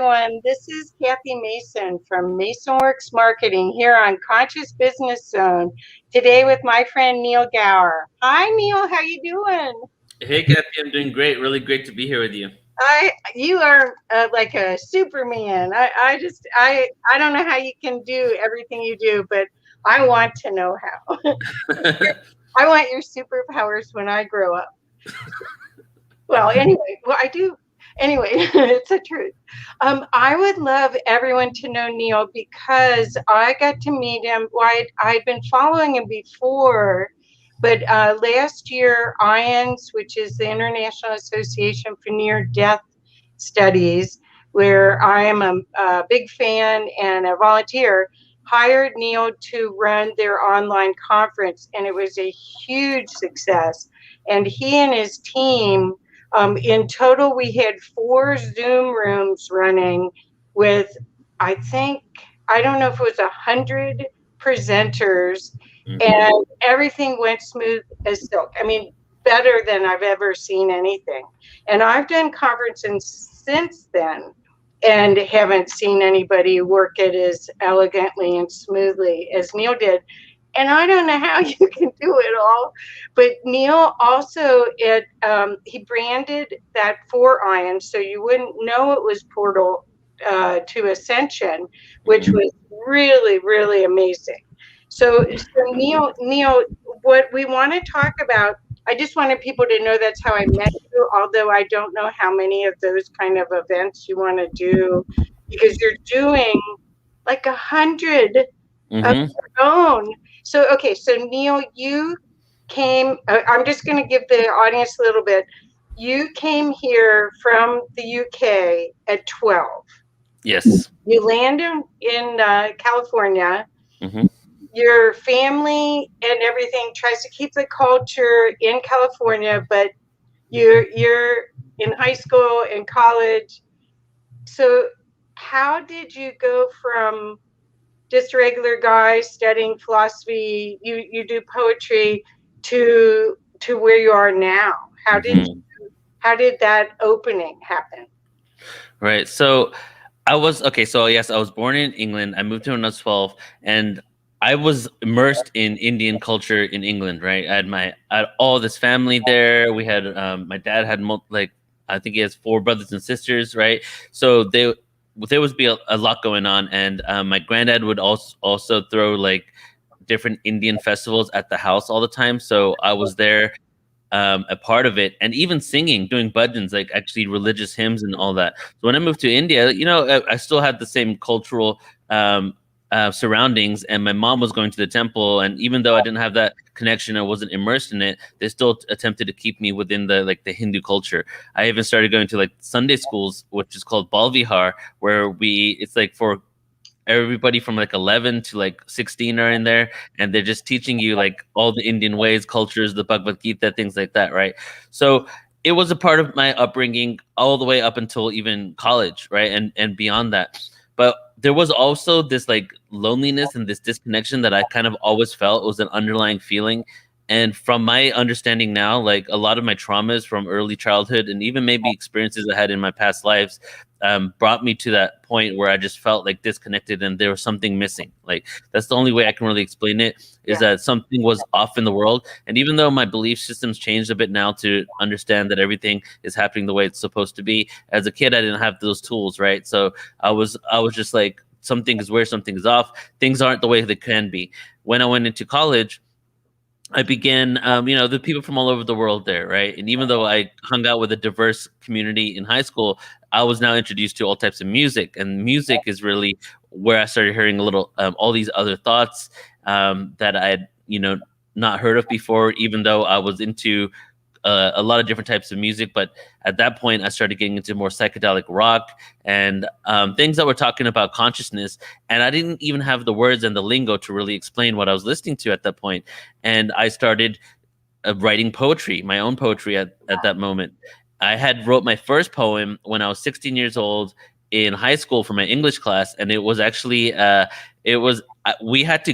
everyone. This is Kathy Mason from MasonWorks Marketing here on Conscious Business Zone. Today with my friend Neil Gaur. Hi, Neil. How you doing? Hey, Kathy. I'm doing great. Really great to be here with you. You are like a Superman. I don't know how you can do everything you do, but I want to know how. I want your superpowers when I grow up. Well, anyway, I do. Anyway, it's the truth. I would love everyone to know Neil because I got to meet him. Well, I'd been following him before, but last year, IANS, which is the International Association for Near-Death Studies, where I am a big fan and a volunteer, hired Neil to run their online conference, and it was a huge success. And he and his team, in total, we had 4 Zoom rooms running with, I don't know if it was 100 presenters, and everything went smooth as silk. I mean, better than I've ever seen anything. And I've done conferences since then and haven't seen anybody work it as elegantly and smoothly as Neil did. And I don't know how you can do it all, but Neil also, he branded that for Ion, so you wouldn't know it was Portal to Ascension, which was really, really amazing. So Neil, what we want to talk about, I just wanted people to know that's how I met you, although I don't know how many of those kind of events you want to do, because you're doing like 100 of your own. So, okay, so Neil, you came, I'm just going to give the audience a little bit. You came here from the UK at 12. Yes. You landed in California. Your family and everything tries to keep the culture in California, but you're in high school and college. So how did you go from just a regular guy studying philosophy, you do poetry, to where you are now? How did that opening happen? Right. So I was born in England. I moved here when I was 12, and I was immersed in Indian culture in England, right? I had all this family there. We had my dad had I think he has 4 brothers and sisters, right? So there would be a lot going on, and my granddad would also throw like different Indian festivals at the house all the time. So I was there, a part of it, and even singing, doing bhajans, like actually religious hymns and all that. So when I moved to India, I still had the same cultural surroundings, and my mom was going to the temple, and even though I didn't have that connection, I wasn't immersed in it, they still attempted to keep me within the Hindu culture. I even started going to like Sunday schools, which is called Bal Vihar, where it's like for everybody from like 11 to like 16 are in there, and they're just teaching you like all the Indian ways, cultures, the Bhagavad Gita, things like that, right? So it was a part of my upbringing all the way up until even college, right? And beyond that. But there was also this like loneliness and this disconnection that I kind of always felt was an underlying feeling. And from my understanding now, like a lot of my traumas from early childhood and even maybe experiences I had in my past lives brought me to that point where I just felt like disconnected and there was something missing. Like that's the only way I can really explain it, is that something was off in the world. And even though my belief systems changed a bit now to understand that everything is happening the way it's supposed to be, as a kid, I didn't have those tools, right? So I was just like, something is where something is off. Things aren't the way they can be. When I went into college, I began, the people from all over the world there, right? And even though I hung out with a diverse community in high school, I was now introduced to all types of music. And music is really where I started hearing a little, all these other thoughts that I had, not heard of before, even though I was into a lot of different types of music. But at that point, I started getting into more psychedelic rock and things that were talking about consciousness. And I didn't even have the words and the lingo to really explain what I was listening to at that point. And I started writing poetry, my own poetry at that moment. I had wrote my first poem when I was 16 years old in high school for my English class. And it was actually, we had to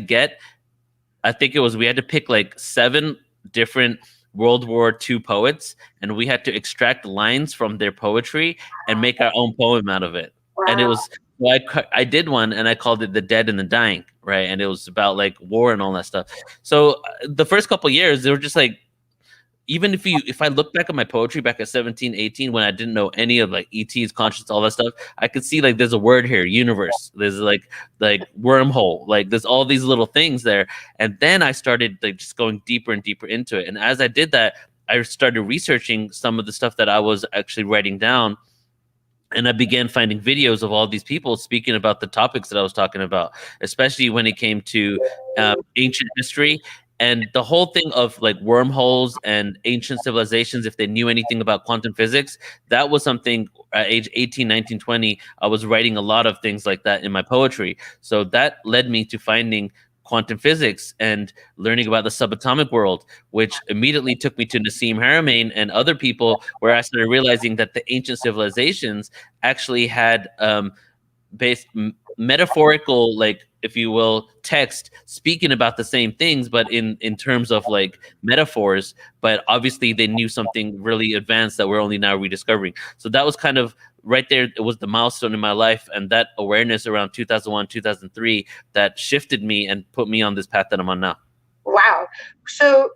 pick like 7 different World War II poets, and we had to extract lines from their poetry and make our own poem out of it. and it Wow. was, well, I did one and I called it The Dead and the Dying, right? And it was about like war and all that stuff. So the first couple years, they were just like, even if I look back at my poetry back at 17, 18, when I didn't know any of like ET's conscious, all that stuff, I could see like there's a word here, universe. There's like wormhole, like there's all these little things there. And then I started like just going deeper and deeper into it. And as I did that, I started researching some of the stuff that I was actually writing down. And I began finding videos of all these people speaking about the topics that I was talking about, especially when it came to ancient history and the whole thing of like wormholes and ancient civilizations. If they knew anything about quantum physics, that was something at age 18, 19, 20. I was writing a lot of things like that in my poetry. So that led me to finding quantum physics and learning about the subatomic world, which immediately took me to Nassim Haramein and other people, where I started realizing that the ancient civilizations actually had metaphorical, like, if you will, text speaking about the same things, but in terms of like metaphors. But obviously they knew something really advanced that we're only now rediscovering. So that was kind of right there. It was the milestone in my life, and that awareness around 2001, 2003 that shifted me and put me on this path that I'm on now. Wow. So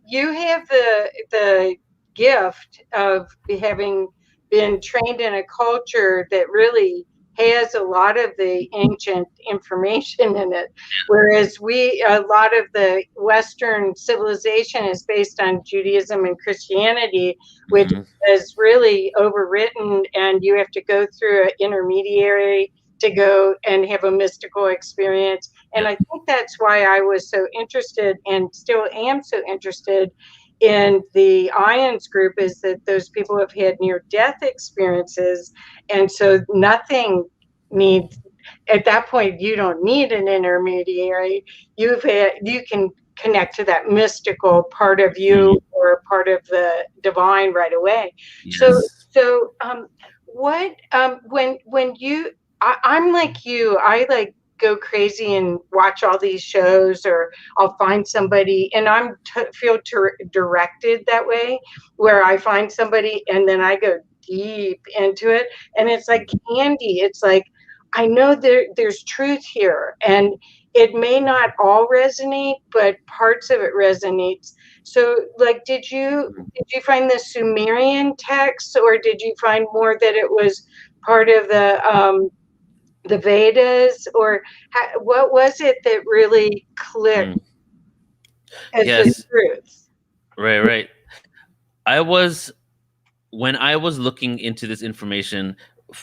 you have the gift of having been trained in a culture that really has a lot of the ancient information in it, whereas a lot of the Western civilization is based on Judaism and Christianity, which Mhm. is really overwritten, and you have to go through an intermediary to go and have a mystical experience. And I think that's why I was so interested, and still am so interested, in the ions group, is that those people have had near death experiences, and so nothing needs, at that point you don't need an intermediary. You can connect to that mystical part of you, or part of the divine, right away. So Yes. so what when you, I'm like you, I like go crazy and watch all these shows, or I'll find somebody, and I'm feel directed that way, where I find somebody and then I go deep into it, and it's like candy. It's like, I know there's truth here, and it may not all resonate, but parts of it resonates. So like, did you find the Sumerian texts, or did you find more that it was part of the Vedas, or what was it that really clicked Mm. as the Yes. truth? Right. I was When I was looking into this information,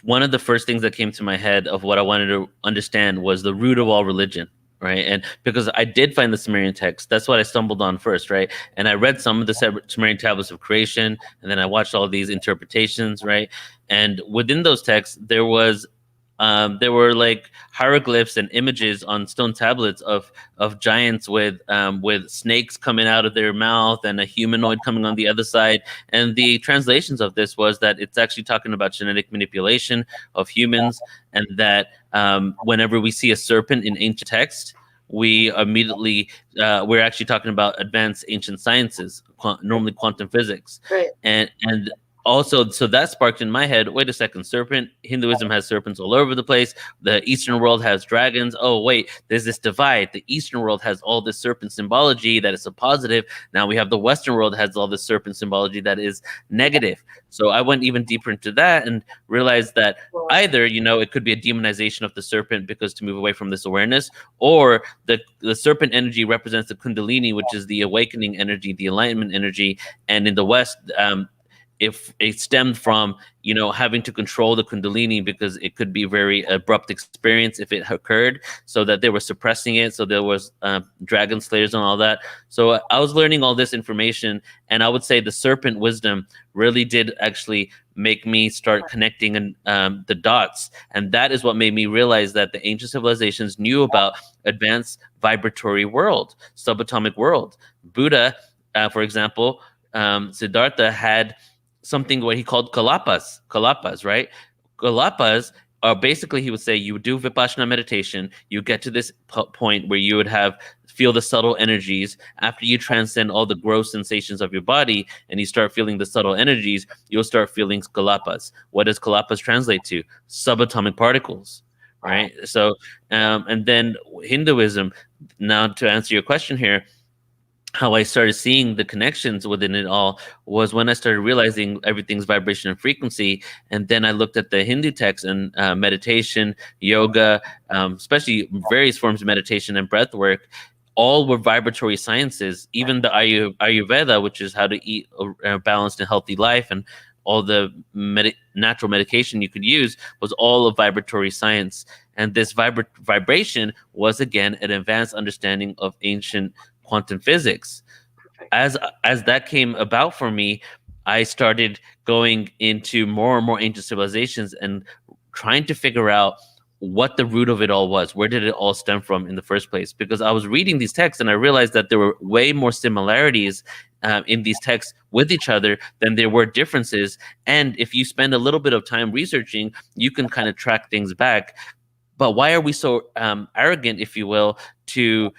one of the first things that came to my head of what I wanted to understand was the root of all religion, right? And because I did find the Sumerian text, that's what I stumbled on first, right? And I read some of the Sumerian tablets of creation, and then I watched all these interpretations, right? And within those texts, there were like hieroglyphs and images on stone tablets of giants with snakes coming out of their mouth and a humanoid coming on the other side. And the translations of this was that it's actually talking about genetic manipulation of humans, and that whenever we see a serpent in ancient text, we immediately we're actually talking about advanced ancient sciences, normally quantum physics. Right. And also, so that sparked in my head, wait a second, serpent, Hinduism has serpents all over the place. The Eastern world has dragons. Oh, wait, there's this divide. The Eastern world has all this serpent symbology that is a positive. Now we have the Western world that has all this serpent symbology that is negative. So I went even deeper into that and realized that either, it could be a demonization of the serpent because to move away from this awareness, or the serpent energy represents the Kundalini, which is the awakening energy, the enlightenment energy. And in the West, if it stemmed from having to control the Kundalini, because it could be a very abrupt experience if it occurred, so that they were suppressing it, so there was dragon slayers and all that. So I was learning all this information, and I would say the serpent wisdom really did actually make me start connecting the dots, and that is what made me realize that the ancient civilizations knew about advanced vibratory world, subatomic world. Buddha, for example, Siddhartha had something what he called kalapas, right? Kalapas are basically, he would say, you would do vipassana meditation, you get to this point where you would have feel the subtle energies. After you transcend all the gross sensations of your body and you start feeling the subtle energies, you'll start feeling kalapas. What does kalapas translate to? Subatomic particles, right? So, and then Hinduism, now to answer your question here, how I started seeing the connections within it all was when I started realizing everything's vibration and frequency. And then I looked at the Hindu texts and meditation, yoga, especially various forms of meditation and breath work. All were vibratory sciences. Even the Ayurveda, which is how to eat a balanced and healthy life, and all the natural medication you could use was all a vibratory science. And this vibration was, again, an advanced understanding of ancient quantum physics. As that came about for me, I started going into more and more ancient civilizations and trying to figure out what the root of it all was. Where did it all stem from in the first place? Because I was reading these texts and I realized that there were way more similarities in these texts with each other than there were differences. And if you spend a little bit of time researching, you can kind of track things back. But why are we so arrogant, if you will, to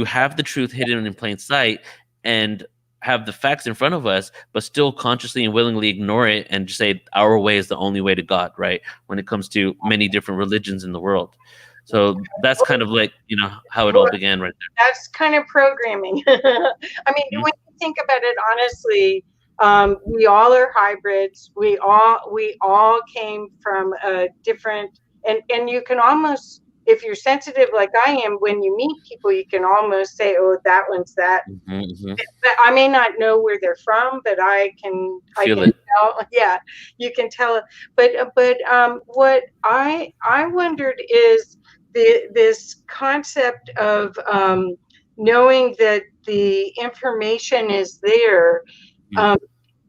have the truth hidden in plain sight and have the facts in front of us, but still consciously and willingly ignore it and just say our way is the only way to God, right? When it comes to many different religions in the world. So that's kind of like, how it all began right there. That's kind of programming. I mean, when you think about it, honestly, we all are hybrids. We all came from a different, and you can almost, if you're sensitive like I am, when you meet people, you can almost say, "Oh, that one's that." I may not know where they're from, but I can tell. Yeah, you can tell. But what I wondered is this concept of knowing that the information is there.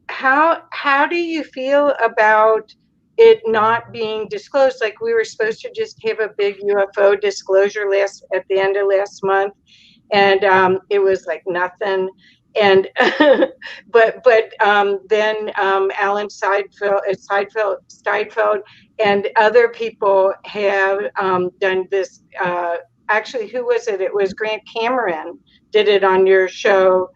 How do you feel about it not being disclosed? Like, we were supposed to just have a big UFO disclosure at the end of last month, and it was like nothing. And but then Alan Steinfeld and other people have done this. Actually, who was it? It was Grant Cameron did it on your show.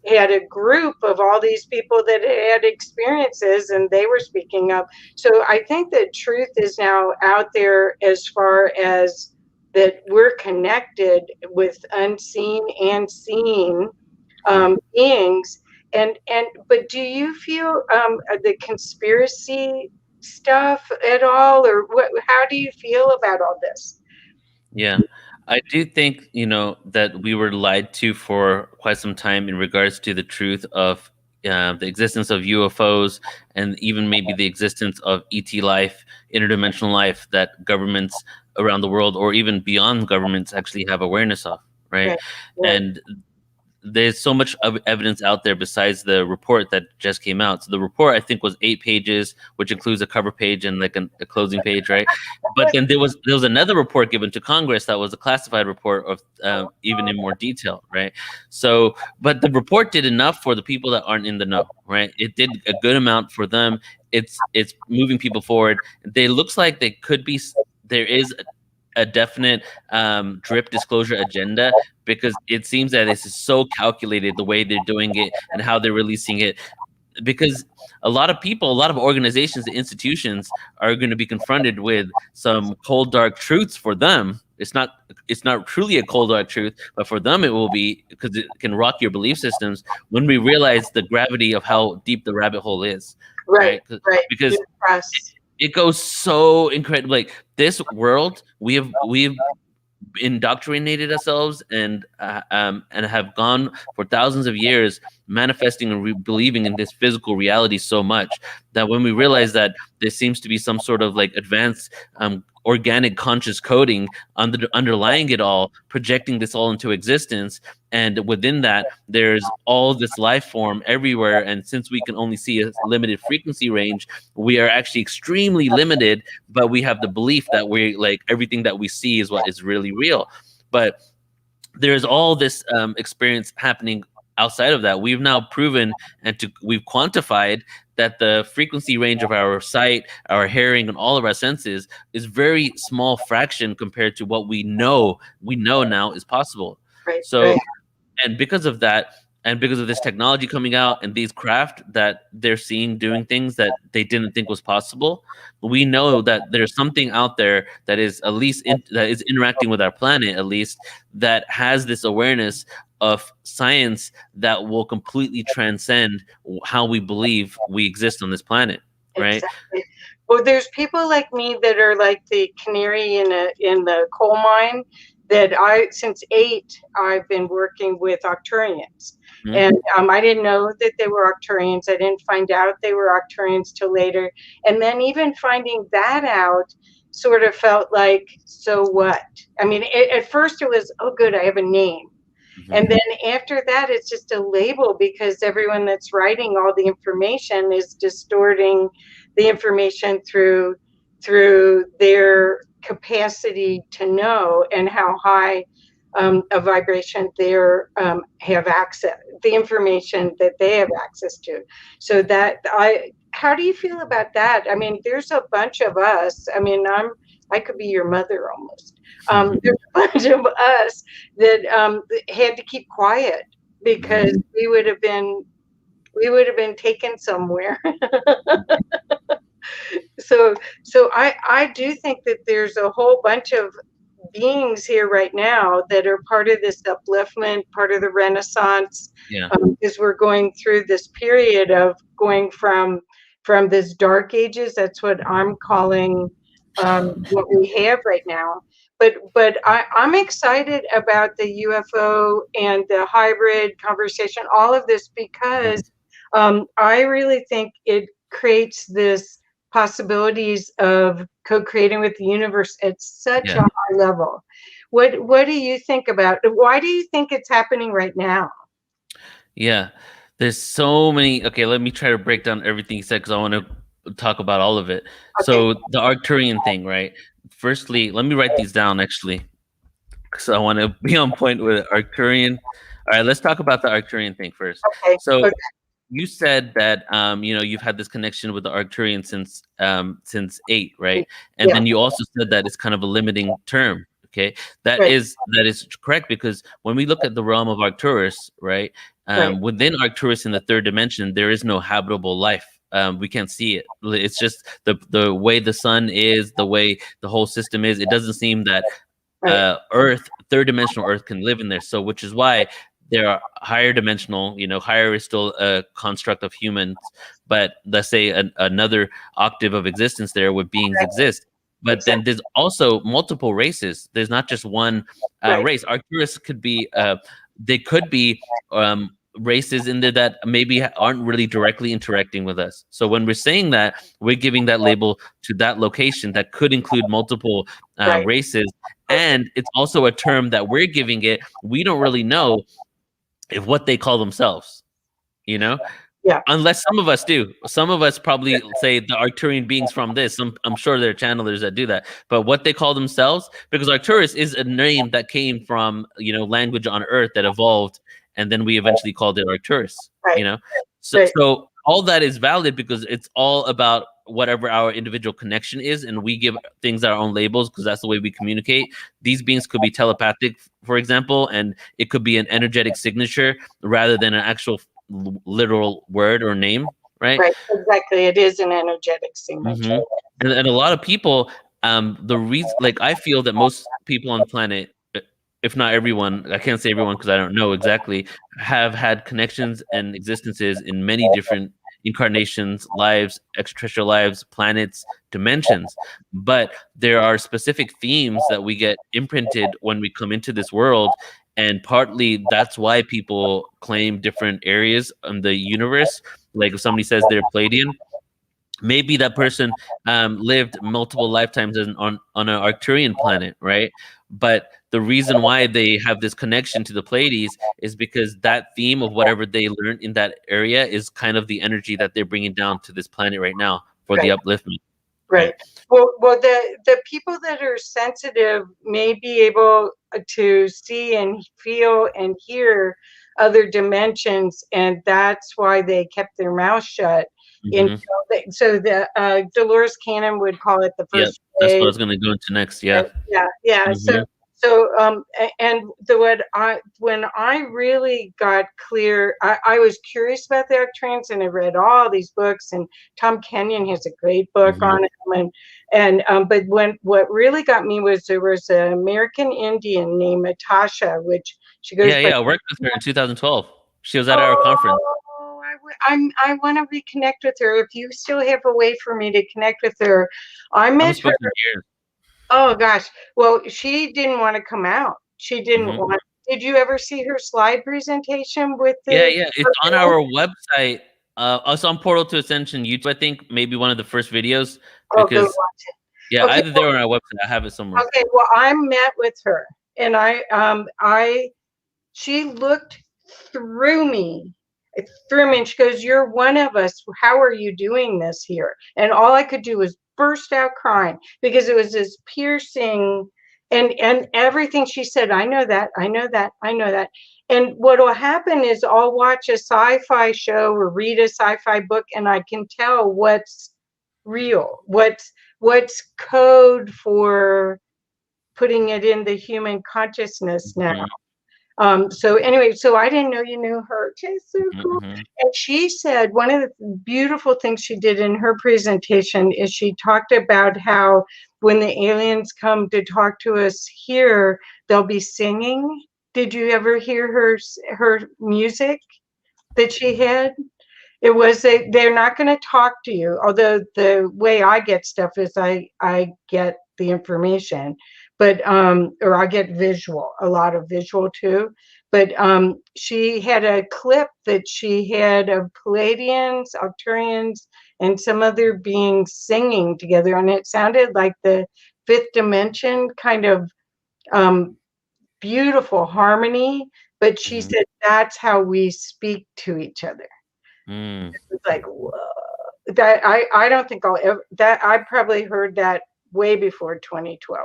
He had a group of all these people that had experiences, and they were speaking up. So I think that truth is now out there as far as that we're connected with unseen and seen beings. But do you feel the conspiracy stuff at all, or how do you feel about all this? Yeah, I do think, that we were lied to for quite some time in regards to the truth of the existence of UFOs and even maybe the existence of ET life, interdimensional life that governments around the world or even beyond governments actually have awareness of, right? And there's so much evidence out there besides the report that just came out. So the report, I think, was 8 pages, which includes a cover page and like a closing page, right? But then there was another report given to Congress that was a classified report of even in more detail, right? So, but the report did enough for the people that aren't in the know, right? It did a good amount for them. It's moving people forward. They looks like they could be. There is a definite drip disclosure agenda, because it seems that this is so calculated the way they're doing it and how they're releasing it, because a lot of people, a lot of organizations and institutions are going to be confronted with some cold dark truths. For them, it's not truly a cold dark truth, but for them it will be, because it can rock your belief systems when we realize the gravity of how deep the rabbit hole is, right? Because it goes so incredible. Like, this world, we've indoctrinated ourselves and have gone for thousands of years manifesting and believing in this physical reality so much that when we realize that there seems to be some sort of like advanced organic conscious coding underlying it all, projecting this all into existence, and within that there's all this life form everywhere, and since we can only see a limited frequency range, we are actually extremely limited, but we have the belief that we like everything that we see is what is really real. But there's all this experience happening outside of that. We've now proven we've quantified that the frequency range of our sight, our hearing, and all of our senses is very small fraction compared to what we know now is possible. Right. So, and because of that, and because of this technology coming out and these craft that they're seeing doing things that they didn't think was possible, we know that there's something out there that is at least that is interacting with our planet, at least, that has this awareness of science that will completely transcend how we believe we exist on this planet, right? Exactly. Well, there's people like me that are like the canary in the coal mine. That since 8, I've been working with Arcturians, and I didn't know that they were Arcturians. I didn't find out they were Arcturians till later, and then even finding that out sort of felt like, so what? I mean, at first it was, oh, good, I have a name. And then after that, it's just a label, because everyone that's writing all the information is distorting the information through their capacity to know and how high a vibration they have access, the information that they have access to. So how do you feel about that? I mean, there's a bunch of us. I mean, I could be your mother almost. There's a bunch of us that had to keep quiet, because we would have been taken somewhere. So I do think that there's a whole bunch of beings here right now that are part of this upliftment, part of the Renaissance, because we're going through this period of going from this dark ages. That's what I'm calling what we have right now. But I'm excited about the UFO and the hybrid conversation, all of this, because I really think it creates this possibilities of co-creating with the universe at such a high level. What do you think about it? Why do you think it's happening right now? Yeah, there's so many. Okay, let me try to break down everything you said, because I want to talk about all of it. Okay. So the Arcturian thing, right? Firstly, let me write these down, actually, because I want to be on point with Arcturian. All right, let's talk about the Arcturian thing first. Okay. So you said that you've had this connection with the Arcturian since 8, right? And then you also said that it's kind of a limiting term. Okay, that is correct, because when we look at the realm of Arcturus, right, within Arcturus in the 3rd dimension, there is no habitable life. We can't see it. It's just the way the sun is, the way the whole system is. It doesn't seem that Earth, 3rd dimensional Earth, can live in there. So, which is why there are higher dimensional, higher is still a construct of humans, but let's say another octave of existence there where beings exist. But then there's also multiple races. There's not just one race. Arcturus could be, they could be races in there that maybe aren't really directly interacting with us. So when we're saying that, we're giving that label to that location that could include multiple races. And it's also a term that we're giving it. We don't really know if what they call themselves, unless some of us do. Some of us probably say the Arcturian beings from this. I'm sure there are channelers that do that. But what they call themselves, because Arcturus is a name that came from, language on Earth that evolved, and then we eventually called it Arcturus, So all that is valid, because it's all about whatever our individual connection is, and we give things our own labels because that's the way we communicate. These beings could be telepathic, for example, and it could be an energetic signature rather than an actual literal word or name, right? Right, exactly. It is an energetic signature. And a lot of people, the reason, like, I feel that most people on the planet, if not everyone, I can't say everyone because I don't know exactly, have had connections and existences in many different incarnations, lives, extraterrestrial lives, planets, dimensions. But there are specific themes that we get imprinted when we come into this world. And partly that's why people claim different areas in the universe. Like if somebody says they're Pleiadian, maybe that person lived multiple lifetimes on an Arcturian planet, right? But the reason why they have this connection to the Pleiades is because that theme of whatever they learned in that area is kind of the energy that they're bringing down to this planet right now for the upliftment. Right. Well, the people that are sensitive may be able to see and feel and hear other dimensions, and that's why they kept their mouth shut. So the Dolores Cannon would call it the first. That's what I was going to go into next. Yeah. Yeah. Mm-hmm. So, and when I really got clear, I was curious about the Arcturians, and I read all these books, and Tom Kenyon has a great book on them, but what really got me was there was an American Indian named Natasha, which she goes by. I worked with her in 2012. She was at our conference. I want to reconnect with her. If you still have a way for me to connect with her, I met her. Oh gosh. Well, she didn't want to come out. She didn't want. Did you ever see her slide presentation with the? Yeah. It's on our website. Also on Portal to Ascension YouTube. I think maybe one of the first videos. Because, go watch it. Yeah, okay, either there or on our website. I have it somewhere. Okay. Well, I met with her, and she looked through me. And she goes, "You're one of us. How are you doing this here?" And all I could do was burst out crying because it was this piercing, and everything she said. I know that. And what will happen is I'll watch a sci-fi show or read a sci-fi book, and I can tell what's real, what's code for putting it in the human consciousness now. So anyway, so I didn't know you knew her. She's so cool. And she said one of the beautiful things she did in her presentation is she talked about how when the aliens come to talk to us here, they'll be singing. Did you ever hear her music that she had? It was they're not going to talk to you, although the way I get stuff is I get the information, but or I get a lot of visual too. But she had a clip that she had of Palladians, Arcturians, and some other beings singing together, and it sounded like the fifth dimension kind of beautiful harmony. But she said that's how we speak to each other. It's like, whoa. That I don't think I'll ever that I probably heard that way before 2012.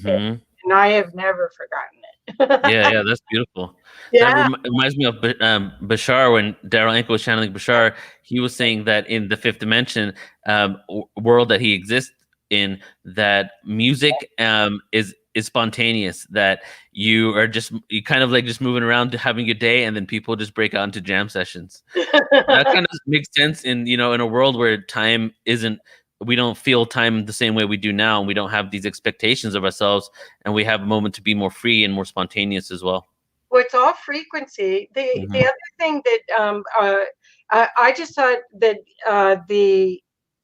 And I have never forgotten it. yeah, that's beautiful. Yeah. That reminds me of Bashar. When Daryl Anka was channeling Bashar, he was saying that in the fifth dimension world that he exists in, that music is spontaneous, that you kind of like just moving around to having your day, and then people just break out into jam sessions. That kind of makes sense in a world where time isn't, we don't feel time the same way we do now, and we don't have these expectations of ourselves, and we have a moment to be more free and more spontaneous as well. Well, it's all frequency. The other thing that I just thought that the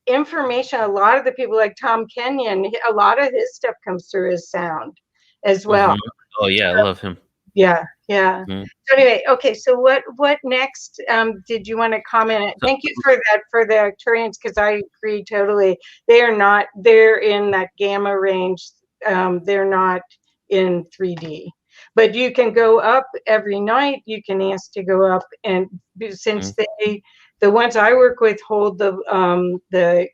information, a lot of the people like Tom Kenyon, a lot of his stuff comes through as sound as well. Oh yeah, I love him. Yeah. So anyway, okay. So what next? Did you want to comment? Thank you for that for the Arcturians, because I agree totally. They're in that gamma range. They're not in 3D. But you can go up every night. You can ask to go up, and since the ones I work with hold the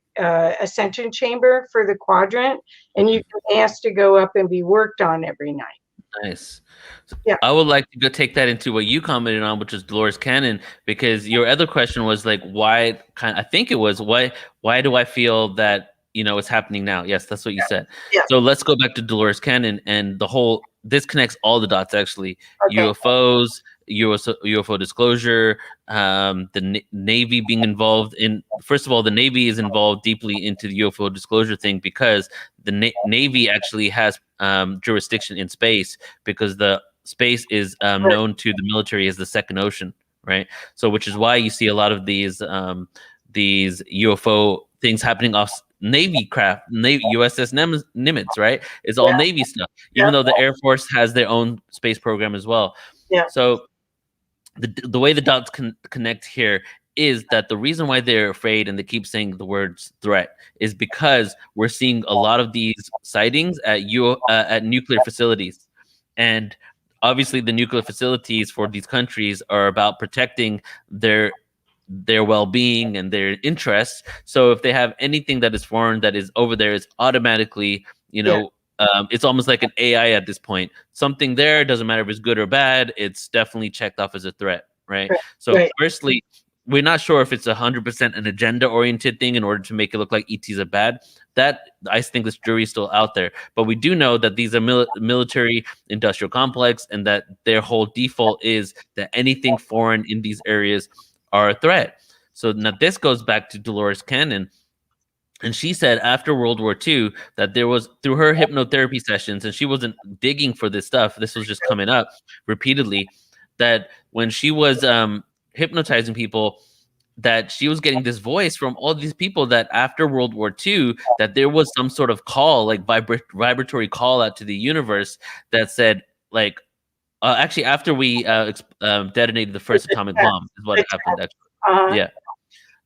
Ascension chamber for the quadrant, and you can ask to go up and be worked on every night. Nice. Yeah. I would like to go take that into what you commented on, which is Dolores Cannon, because your other question was like, why do I feel that, it's happening now? Yes, that's what you said. Yeah. So let's go back to Dolores Cannon and this connects all the dots actually. Okay. UFOs, UFO disclosure, the Navy being involved in. First of all, the Navy is involved deeply into the UFO disclosure thing because the Navy actually has jurisdiction in space, because the space is known to the military as the second ocean, right? So, which is why you see a lot of these UFO things happening off Navy craft, USS Nimitz, right? It's all Navy stuff, even though the Air Force has their own space program as well. Yeah. So the way the dots connect here is that the reason why they're afraid and they keep saying the words threat is because we're seeing a lot of these sightings at nuclear facilities. And obviously the nuclear facilities for these countries are about protecting their well-being and their interests. So if they have anything that is foreign that is over there, it's automatically, it's almost like an AI at this point. Something there, doesn't matter if it's good or bad, it's definitely checked off as a threat, right? So firstly, we're not sure if it's 100% an agenda-oriented thing in order to make it look like ETs are bad, That, I think this jury is still out there. But we do know that these are military industrial complex, and that their whole default is that anything foreign in these areas are a threat. So now this goes back to Dolores Cannon. And she said after World War II that there was, through her hypnotherapy sessions, and she wasn't digging for this stuff, this was just coming up repeatedly, that when she was hypnotizing people, that she was getting this voice from all these people that after World War II, that there was some sort of call, like vibratory call out to the universe that said, like, actually, after we detonated the first atomic bomb, is what happened. Actually. Yeah,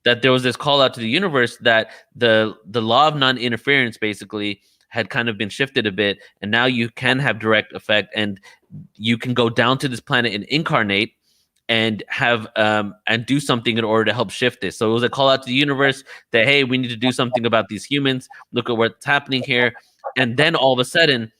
that there was this call out to the universe that the law of non-interference basically had kind of been shifted a bit, and now you can have direct effect, and you can go down to this planet and incarnate and have and do something in order to help shift this. So it was a call out to the universe that, hey, we need to do something about these humans. Look at what's happening here. And then all of a sudden,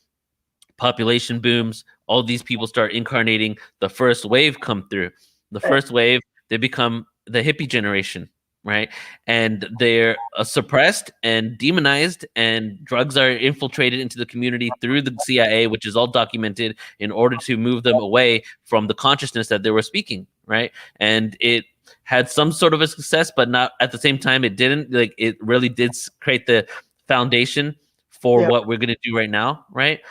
population booms, all these people start incarnating, the first wave come through. The first wave, they become the hippie generation, right? And they're suppressed and demonized, and drugs are infiltrated into the community through the CIA, which is all documented, in order to move them away from the consciousness that they were speaking, right? And it had some sort of a success, but not at the same time, it didn't. Like, it really did create the foundation for what we're going to do right now, right?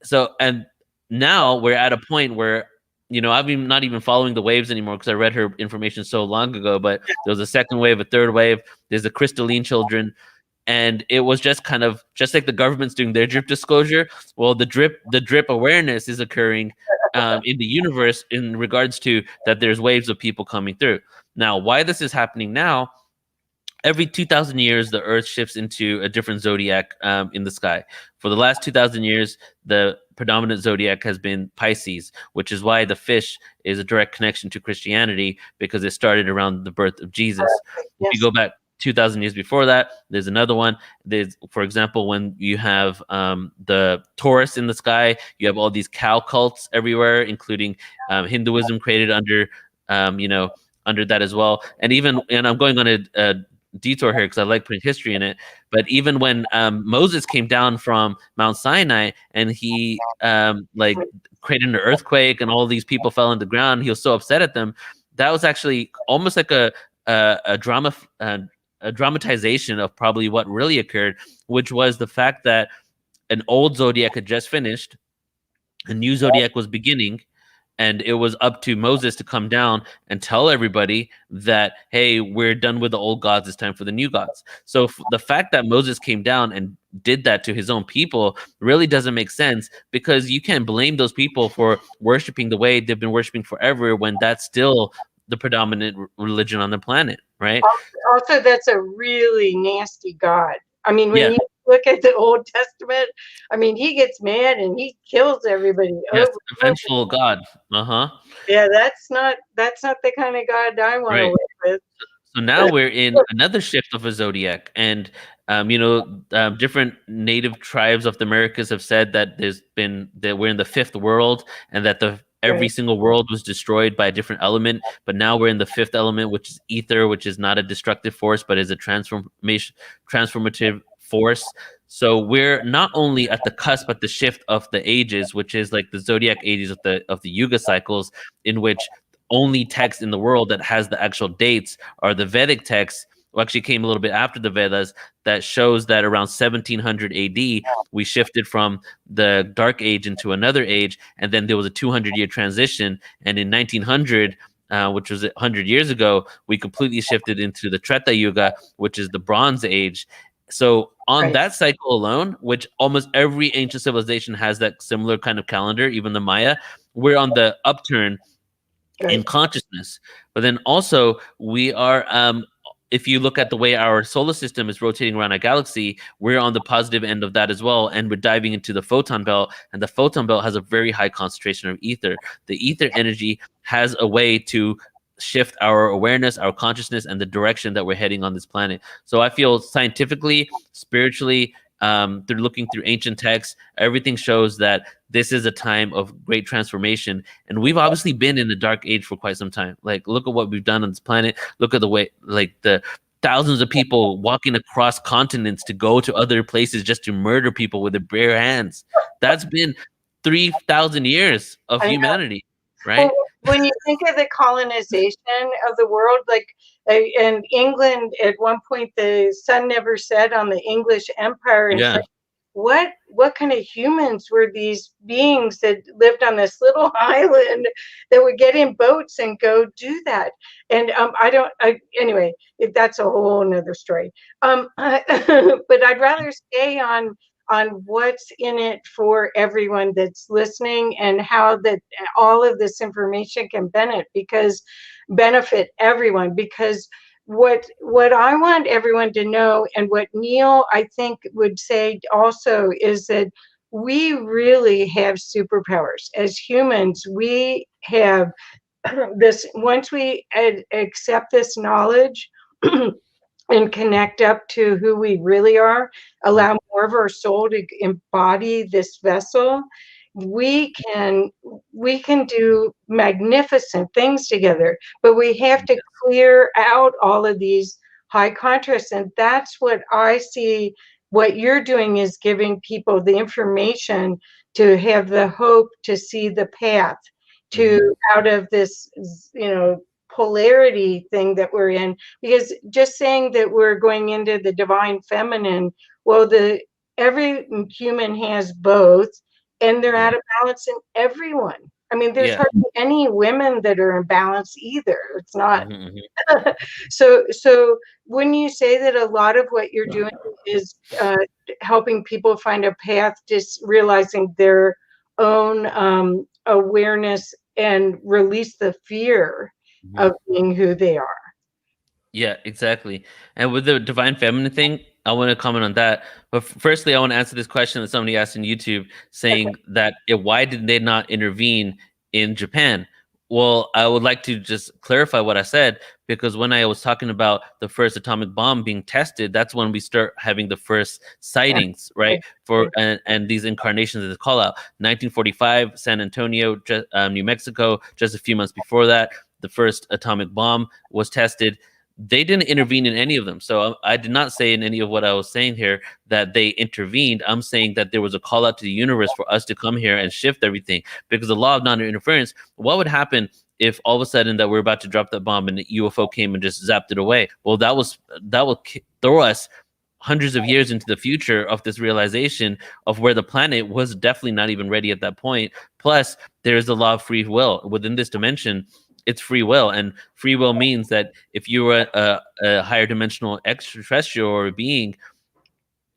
So, and now we're at a point where, you know, I've been not even following the waves anymore because I read her information so long ago, but there was a second wave, a third wave, there's the crystalline children, and it was just kind of just like the government's doing their drip disclosure. Well, the drip awareness is occurring in the universe in regards to that there's waves of people coming through. Now, why this is happening now, every 2,000 years, the Earth shifts into a different zodiac in the sky. For the last 2,000 years, the predominant zodiac has been Pisces, which is why the fish is a direct connection to Christianity, because it started around the birth of Jesus. If you go back 2,000 years before that, there's another one. There's, for example, when you have the Taurus in the sky, you have all these cow cults everywhere, including Hinduism created under, under that as well. And even, and I'm going on a detour here because I like putting history in it, but even when Moses came down from Mount Sinai and he created an earthquake and all these people fell on the ground, he was so upset at them. That was actually almost like a dramatization of probably what really occurred, which was the fact that an old zodiac had just finished, a new zodiac was beginning, and it was up to Moses to come down and tell everybody that, hey, we're done with the old gods. It's time for the new gods. So the fact that Moses came down and did that to his own people really doesn't make sense, because you can't blame those people for worshiping the way they've been worshiping forever when that's still the predominant religion on the planet, right? Also, that's a really nasty God. I mean, when you look at the Old Testament, I mean, he gets mad and he kills everybody. Yes, vengeful God. Yeah, that's not the kind of God I want to live with. So now we're in another shift of a zodiac, and different native tribes of the Americas have said that we're in the fifth world, and that every single world was destroyed by a different element. But now we're in the fifth element, which is ether, which is not a destructive force, but is a transformative force. So we're not only at the cusp, but the shift of the ages, which is like the zodiac ages of the Yuga cycles, in which only text in the world that has the actual dates are the Vedic texts. Well, actually came a little bit after the Vedas, that shows that around 1700 AD, we shifted from the dark age into another age. And then there was a 200-year transition. And in 1900, which was 100 years ago, we completely shifted into the Treta Yuga, which is the Bronze Age. So on that cycle alone, which almost every ancient civilization has that similar kind of calendar, even the Maya, we're on the upturn in consciousness. But then also we are, if you look at the way our solar system is rotating around our galaxy, we're on the positive end of that as well. And we're diving into the photon belt, and the photon belt has a very high concentration of ether. The ether energy has a way to shift our awareness, our consciousness, and the direction that we're heading on this planet. So I feel scientifically, spiritually, through looking through ancient texts, everything shows that this is a time of great transformation. And we've obviously been in the dark age for quite some time. Like, look at what we've done on this planet. Look at the way, like, the thousands of people walking across continents to go to other places just to murder people with their bare hands. That's been 3,000 years of I know. humanity, right? Well, when you think of the colonization of the world, like in England, at one point the sun never set on the English Empire, and Yeah. what kind of humans were these beings that lived on this little island that would get in boats and go do that? And anyway, that's a whole nother story. But I'd rather stay on what's in it for everyone that's listening, and how that all of this information can benefit everyone. Because what I want everyone to know, and what Neil I think would say also, is that we really have superpowers as humans. We have this, once we accept this knowledge and connect up to who we really are, allow more of our soul to embody this vessel, we can do magnificent things together. But we have to clear out all of these high contrasts, and that's what I see. What you're doing is giving people the information to have the hope to see the path to out of this, polarity thing that we're in. Because just saying that we're going into the divine feminine, well, every human has both, and they're out of balance in everyone. I mean, there's Yeah. hardly any women that are in balance either. It's not. Mhm. So when you say that a lot of what you're doing is helping people find a path, just realizing their own awareness and release the fear of being who they are. Yeah, exactly. And with the divine feminine thing, I want to comment on that. But firstly, I want to answer this question that somebody asked on YouTube, saying that why did they not intervene in Japan? Well, I would like to just clarify what I said, because when I was talking about the first atomic bomb being tested, that's when we start having the first sightings, right? And these incarnations of the call out. 1945, San Antonio, New Mexico. Just a few months before that, the first atomic bomb was tested. They didn't intervene in any of them. So I did not say in any of what I was saying here that they intervened. I'm saying that there was a call out to the universe for us to come here and shift everything, because the law of non-interference, what would happen if all of a sudden that we're about to drop that bomb and the UFO came and just zapped it away? Well, that will throw us hundreds of years into the future of this realization of where the planet was definitely not even ready at that point. Plus, there is the law of free will within this dimension. It's free will, and free will means that if you are a higher dimensional extraterrestrial or a being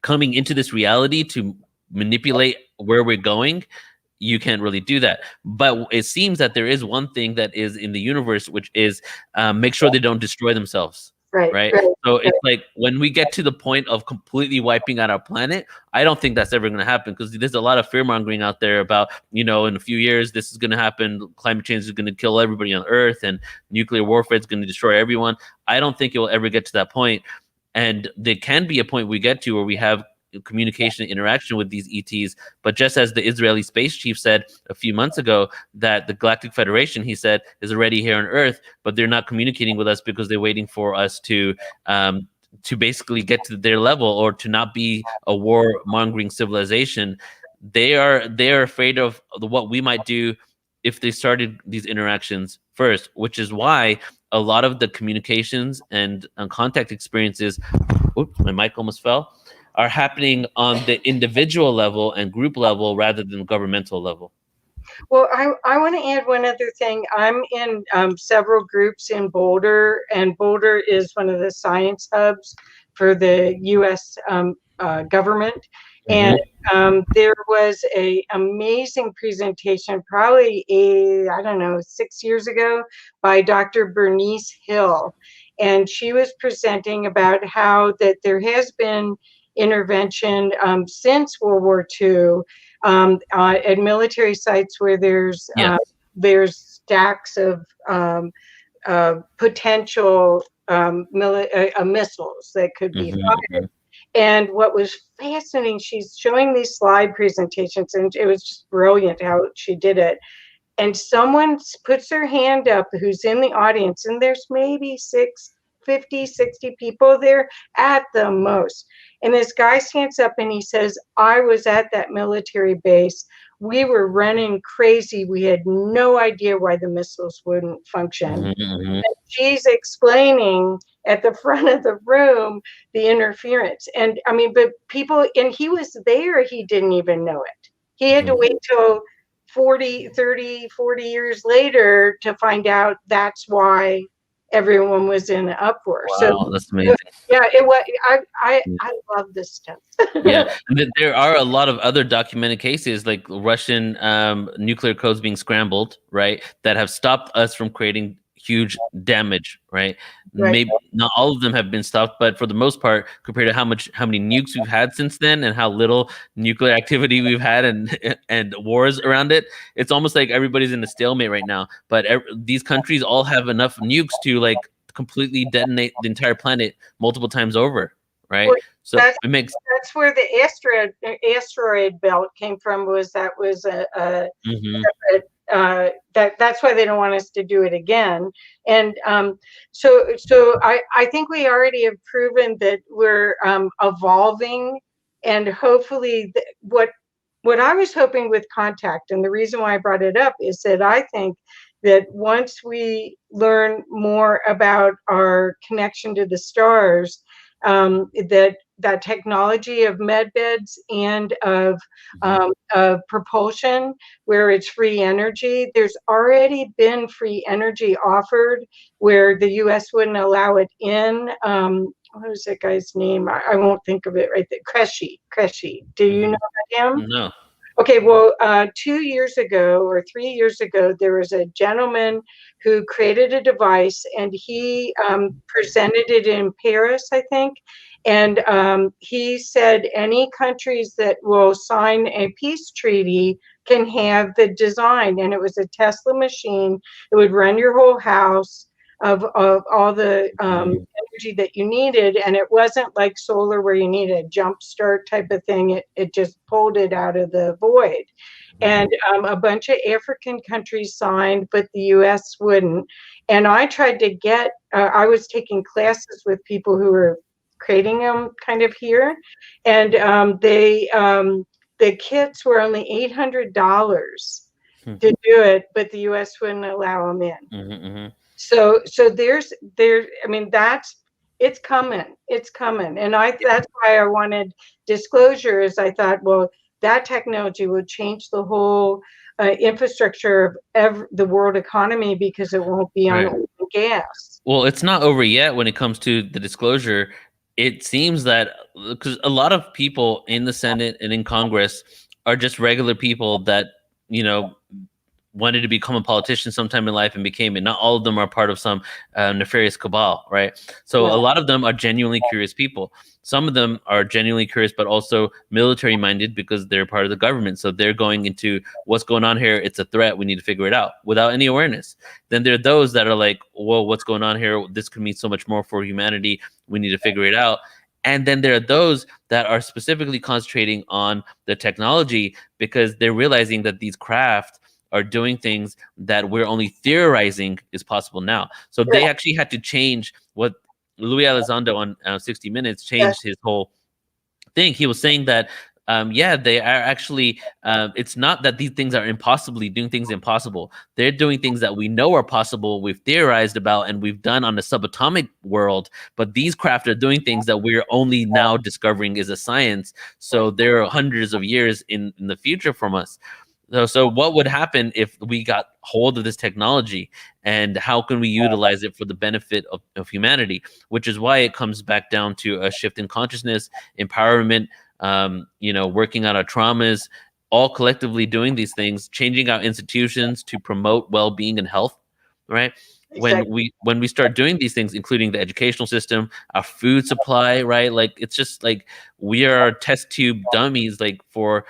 coming into this reality to manipulate where we're going, you can't really do that. But it seems that there is one thing that is in the universe, which is make sure they don't destroy themselves. Right. So it's like when we get to the point of completely wiping out our planet, I don't think that's ever going to happen, because there's a lot of fear mongering out there about, in a few years, this is going to happen. Climate change is going to kill everybody on Earth, and nuclear warfare is going to destroy everyone. I don't think it will ever get to that point. And there can be a point we get to where we have communication and interaction with these ETs. But just as the Israeli space chief said a few months ago, that the Galactic Federation, he said, is already here on Earth, but they're not communicating with us because they're waiting for us to basically get to their level, or to not be a war-mongering civilization. They are afraid of what we might do if they started these interactions first, which is why a lot of the communications and contact experiences, oops, my mic almost fell, are happening on the individual level and group level rather than governmental level. Well, I want to add one other thing. I'm in several groups in Boulder, and Boulder is one of the science hubs for the U.S. Government. And there was a amazing presentation, probably 6 years ago, by Dr. Bernice Hill. And she was presenting about how that there has been intervention since World War II at military sites where there's stacks of potential missiles that could be fired. And what was fascinating, she's showing these slide presentations, and it was just brilliant how she did it. And someone puts their hand up who's in the audience, and there's maybe 6 50, 60 people there at the most. And this guy stands up and he says, I was at that military base. We were running crazy. We had no idea why the missiles wouldn't function. And she's explaining at the front of the room the interference. And I mean, but people, and he was there, he didn't even know it. He had to wait till 40 years later to find out that's why everyone was in an uproar. Wow, So that's amazing. yeah, it was. I love this stuff. Yeah, and there are a lot of other documented cases, like Russian nuclear codes being scrambled, right, that have stopped us from creating huge damage, right? Maybe not all of them have been stopped, but for the most part, compared to how many nukes we've had since then, and how little nuclear activity we've had, and wars around it, it's almost like everybody's in a stalemate right now. But these countries all have enough nukes to like completely detonate the entire planet multiple times over, right? Well, so that's where the asteroid belt came from. Was a that's why they don't want us to do it again. And so I think we already have proven that we're evolving, and hopefully what I was hoping with contact, and the reason why I brought it up is that I think that once we learn more about our connection to the stars, that technology of med beds and of propulsion, where it's free energy. There's already been free energy offered where the U.S. wouldn't allow it in. What was that guy's name? I won't think of it right there. Kresge. Do you know him? No. Okay, well, 2 years ago or 3 years ago, there was a gentleman who created a device, and he presented it in Paris, I think. And he said any countries that will sign a peace treaty can have the design. And it was a Tesla machine. It would run your whole house of all the energy that you needed. And it wasn't like solar where you need a jump start type of thing. It just pulled it out of the void. And a bunch of African countries signed, but the U.S. wouldn't. And I tried to get, I was taking classes with people who were creating them kind of here. And the kits were only $800 to do it, but the U.S. wouldn't allow them in. So there's, I mean, it's coming. And that's why I wanted disclosure, is I thought, well, that technology would change the whole infrastructure of the world economy, because it won't be on oil and gas. Well, it's not over yet when it comes to the disclosure. It seems that because a lot of people in the Senate and in Congress are just regular people that, wanted to become a politician sometime in life and became it. Not all of them are part of some nefarious cabal, right? So a lot of them are genuinely curious people. Some of them are genuinely curious, but also military minded because they're part of the government. So they're going into what's going on here. It's a threat. We need to figure it out without any awareness. Then there are those that are like, whoa, what's going on here? This could mean so much more for humanity. We need to figure it out. And then there are those that are specifically concentrating on the technology because they're realizing that these craft are doing things that we're only theorizing is possible now. So they actually had to change what Louis Elizondo on 60 Minutes changed his whole thing. He was saying that, they are actually, it's not that these things are impossibly doing things impossible. They're doing things that we know are possible, we've theorized about, and we've done on the subatomic world. But these craft are doing things that we're only now discovering is a science. So there are hundreds of years in the future from us. So what would happen if we got hold of this technology, and how can we utilize it for the benefit of humanity? Which is why it comes back down to a shift in consciousness, empowerment, working on our traumas, all collectively doing these things, changing our institutions to promote well-being and health, right? Exactly. When we start doing these things, including the educational system, our food supply, right? Like, it's just like we are test tube dummies, like, for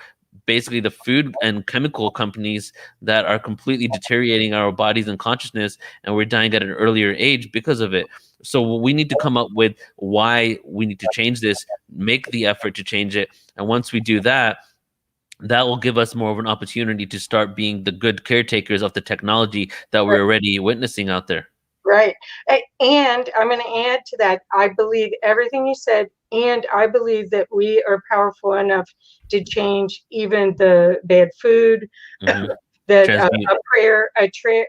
basically the food and chemical companies that are completely deteriorating our bodies and consciousness, and we're dying at an earlier age because of it. So we need to come up with why we need to change this, make the effort to change it. And once we do that, that will give us more of an opportunity to start being the good caretakers of the technology that we're already witnessing out there. Right. And I'm going to add to that. I believe everything you said, and I believe that we are powerful enough to change even the bad food, Mm-hmm. that Transmute.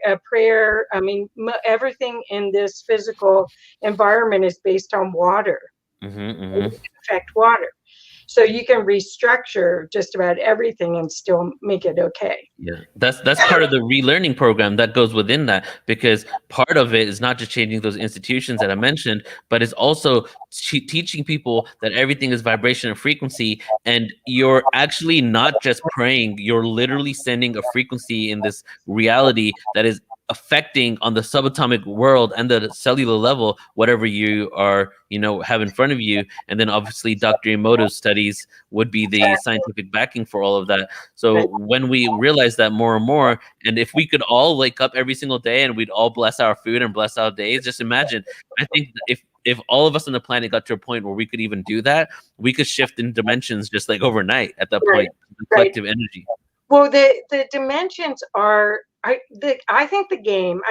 a prayer. I mean, everything in this physical environment is based on water. Mm-hmm, It mm-hmm. can affect water. So you can restructure just about everything and still make it okay. Yeah, that's part of the relearning program that goes within that, because part of it is not just changing those institutions that I mentioned, but it's also teaching people that everything is vibration and frequency, and you're actually not just praying, you're literally sending a frequency in this reality that is affecting on the subatomic world and the cellular level whatever you are, have in front of you. And then obviously Dr. Emoto's studies would be the scientific backing for all of that. So when we realize that more and more, and if we could all wake up every single day and we'd all bless our food and bless our days, just imagine. I think if all of us on the planet got to a point where we could even do that, we could shift in dimensions just like overnight at that point, the collective energy. Well, the dimensions are. I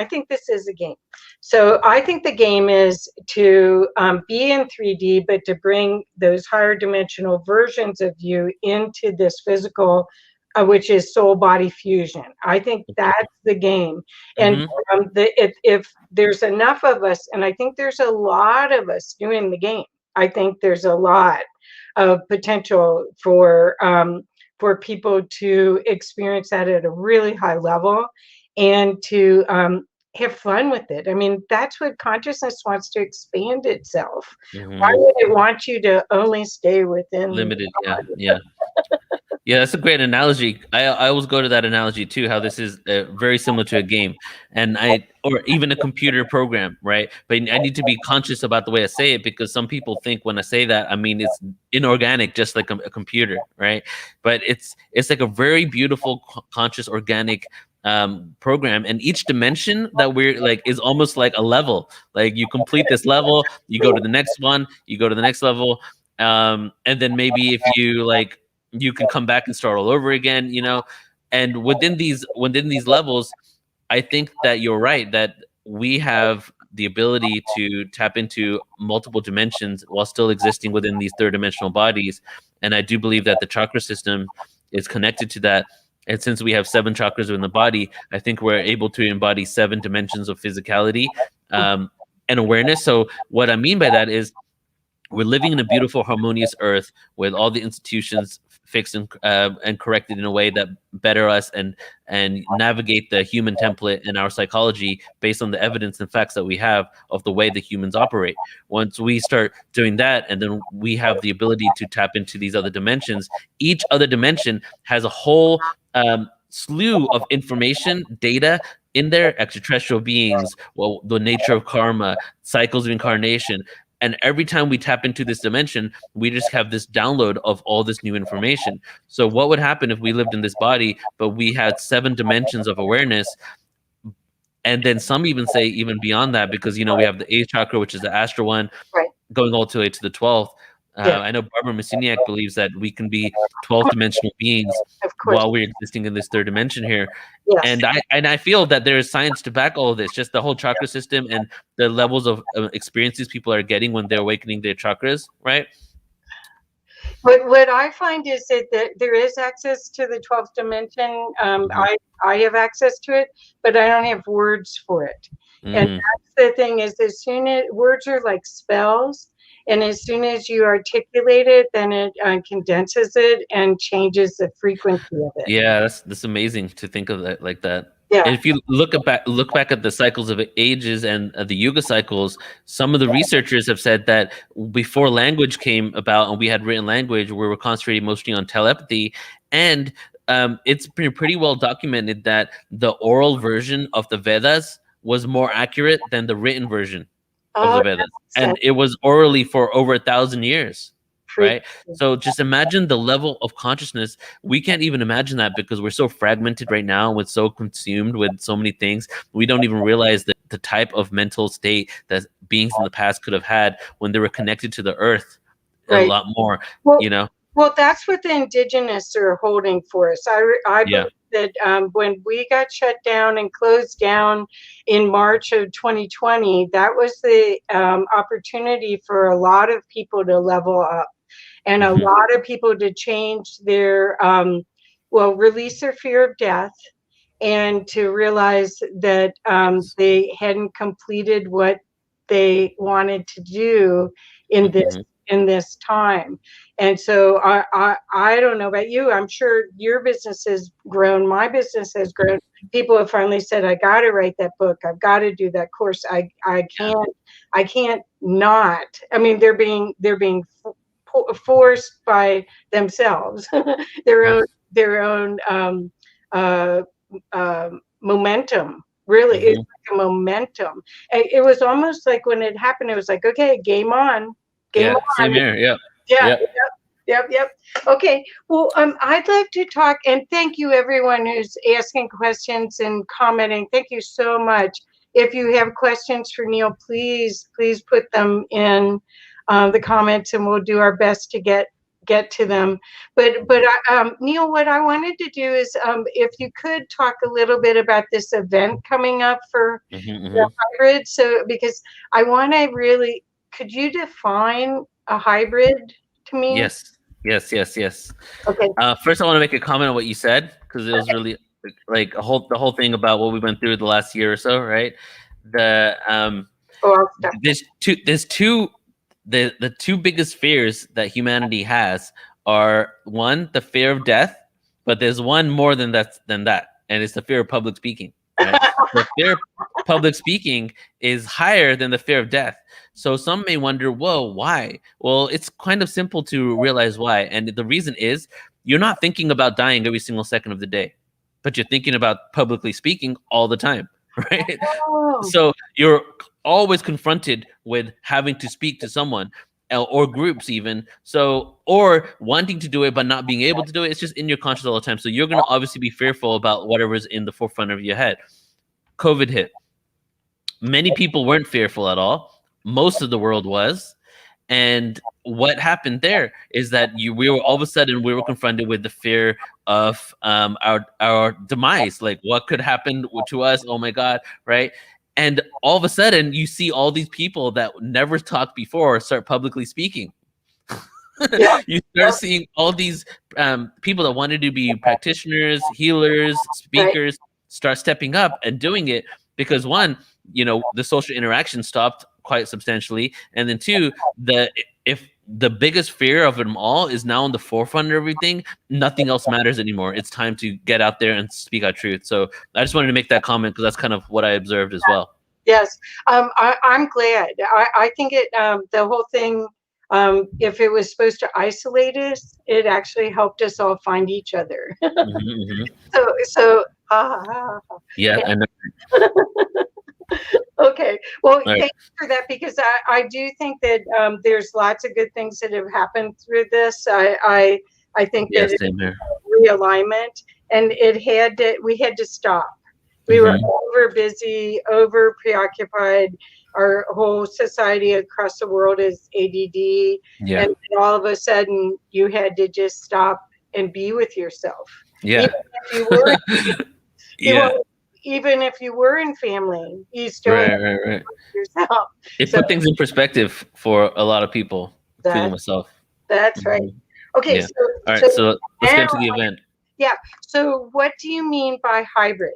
think this is a game. So I think the game is to be in 3D, but to bring those higher dimensional versions of you into this physical, which is soul body fusion. I think that's the game. And if there's enough of us, and I think there's a lot of us doing the game, I think there's a lot of potential for people to experience that at a really high level and to have fun with it. I mean, that's what consciousness wants, to expand itself. Why would it want you to only stay within limited? Yeah, that's a great analogy. I always go to that analogy too, how this is very similar to a game, or even a computer program, right? But I need to be conscious about the way I say it, because some people think when I say that, I mean it's inorganic, just like a computer, right? But it's like a very beautiful, conscious, organic program, and each dimension that we're like is almost like a level. Like you complete this level, you go to the next one, you go to the next level, and then maybe if you like, you can come back and start all over again, and within these levels, I think that you're right, that we have the ability to tap into multiple dimensions while still existing within these third dimensional bodies. And I do believe that the chakra system is connected to that. And since we have 7 chakras in the body, I think we're able to embody 7 dimensions of physicality and awareness. So what I mean by that is, we're living in a beautiful, harmonious earth with all the institutions fixed and corrected in a way that better us and navigate the human template and our psychology based on the evidence and facts that we have of the way the humans operate. Once we start doing that, and then we have the ability to tap into these other dimensions, each other dimension has a whole slew of information, data in there, extraterrestrial beings, well, the nature of karma, cycles of incarnation. And every time we tap into this dimension, we just have this download of all this new information. So what would happen if we lived in this body, but we had 7 dimensions of awareness? And then some even say even beyond that, because, we have the 8th chakra, which is the astral one, going all the way to the 12th. I know Barbara Messiniak believes that we can be 12th dimensional beings while we're existing in this 3rd dimension here. And I feel that there is science to back all of this, just the whole chakra system and the levels of experiences people are getting when they're awakening their chakras, right? What I find is that there is access to the 12th dimension. I have access to it, but I don't have words for it. And that's the thing, is as soon as words are like spells, and as soon as you articulate it, then it condenses it and changes the frequency of it. Yeah, that's amazing to think of that like that. Yeah. And if you look back at the cycles of ages and the yuga cycles, some of the researchers have said that before language came about and we had written language, we were concentrating mostly on telepathy. And it's been pretty well documented that the oral version of the Vedas was more accurate than the written version of the Vedas. And it was orally for over 1,000 years. Right. So just imagine the level of consciousness. We can't even imagine that, because we're so fragmented right now, with so consumed with so many things. We don't even realize the type of mental state that beings in the past could have had when they were connected to the earth a lot more, Well, that's what the indigenous are holding for us. I Yeah. believe that when we got shut down and closed down in March of 2020, that was the opportunity for a lot of people to level up and a lot of people to change their, release their fear of death and to realize that they hadn't completed what they wanted to do in this time. And so I don't know about you. I'm sure your business has grown. My business has grown. People have finally said, I got to write that book. I've got to do that course. I can't not. I mean, they're being forced by themselves, their own momentum. Really, it's like a momentum. And it was almost like when it happened, it was like, okay, game on, game on. Same here. Yeah. Yeah. Yep. Okay. Well, I'd love to talk, and thank you everyone who's asking questions and commenting. Thank you so much. If you have questions for Neil, please put them in the comments, and we'll do our best to get to them. But Neil, what I wanted to do is, if you could talk a little bit about this event coming up for the hybrid. So, because I want to really, could you define a hybrid to me? Yes. Okay. First, I want to make a comment on what you said, because it was really like the whole thing about what we went through the last year or so, right? The there's two the two biggest fears that humanity has are, one, the fear of death, but there's one more than that, and it's the fear of public speaking. Right? The fear of public speaking is higher than the fear of death. So some may wonder, whoa, why? Well, it's kind of simple to realize why. And the reason is you're not thinking about dying every single second of the day, but you're thinking about publicly speaking all the time, right? So you're always confronted with having to speak to someone or groups even. So, or wanting to do it, but not being able to do it. It's just in your conscious all the time. So you're going to obviously be fearful about whatever's in the forefront of your head. COVID hit. Many people weren't fearful at all. Most of the world was. And what happened there is that we were all of a sudden we were confronted with the fear of our demise. Like, what could happen to us? Oh my God, right? And all of a sudden, you see all these people that never talked before start publicly speaking. You start seeing all these people that wanted to be practitioners, healers, speakers start stepping up and doing it because, one, the social interaction stopped quite substantially, and then two, if the biggest fear of them all is now in the forefront of everything, nothing else matters anymore. It's time to get out there and speak our truth. So I just wanted to make that comment because that's kind of what I observed as well. Yes, I'm glad. I think the whole thing, if it was supposed to isolate us, it actually helped us all find each other. So yeah, I know. Okay, well, thank you for that, because I do think that there's lots of good things that have happened through this. I think that it's realignment, and we had to stop. We were over busy, over preoccupied. Our whole society across the world is ADD, and all of a sudden you had to just stop and be with yourself. Yeah. Even if you were in family, you still had to be with yourself. It put things in perspective for a lot of people, including myself. That's right. Okay. Yeah. All right. So let's get to the event. Yeah. So what do you mean by hybrid?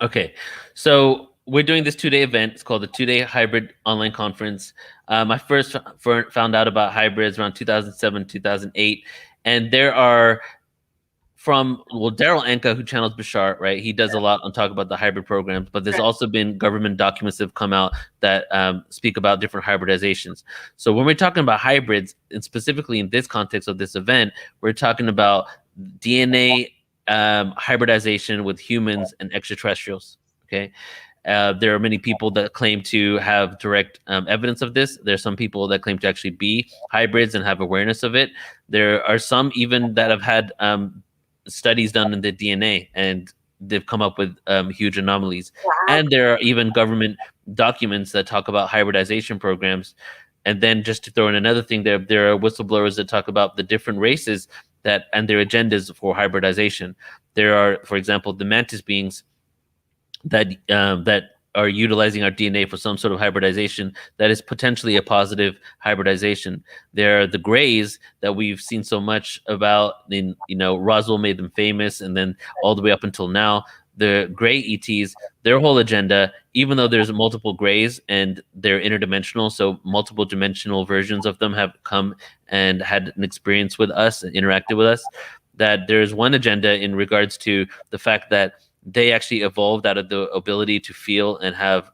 Okay. So we're doing this 2-day event. It's called the 2-day hybrid online conference. I first found out about hybrids around 2007, 2008. And there are Daryl Anka, who channels Bashar, right? He does a lot on talk about the hybrid programs, but there's also been government documents that have come out that speak about different hybridizations. So when we're talking about hybrids, and specifically in this context of this event, we're talking about DNA hybridization with humans and extraterrestrials. Okay. There are many people that claim to have direct evidence of this. There's some people that claim to actually be hybrids and have awareness of it. There are some even that have had studies done in the DNA, and they've come up with huge anomalies. And there are even government documents that talk about hybridization programs. And then just to throw in another thing, there are whistleblowers that talk about the different races that and their agendas for hybridization. There are, for example, the mantis beings that are utilizing our DNA for some sort of hybridization that is potentially a positive hybridization. There are the grays that we've seen so much about. Roswell made them famous, and then all the way up until now, the gray ETs, their whole agenda, even though there's multiple grays and they're interdimensional, so multiple dimensional versions of them have come and had an experience with us and interacted with us, that there's one agenda in regards to the fact that they actually evolved out of the ability to feel and have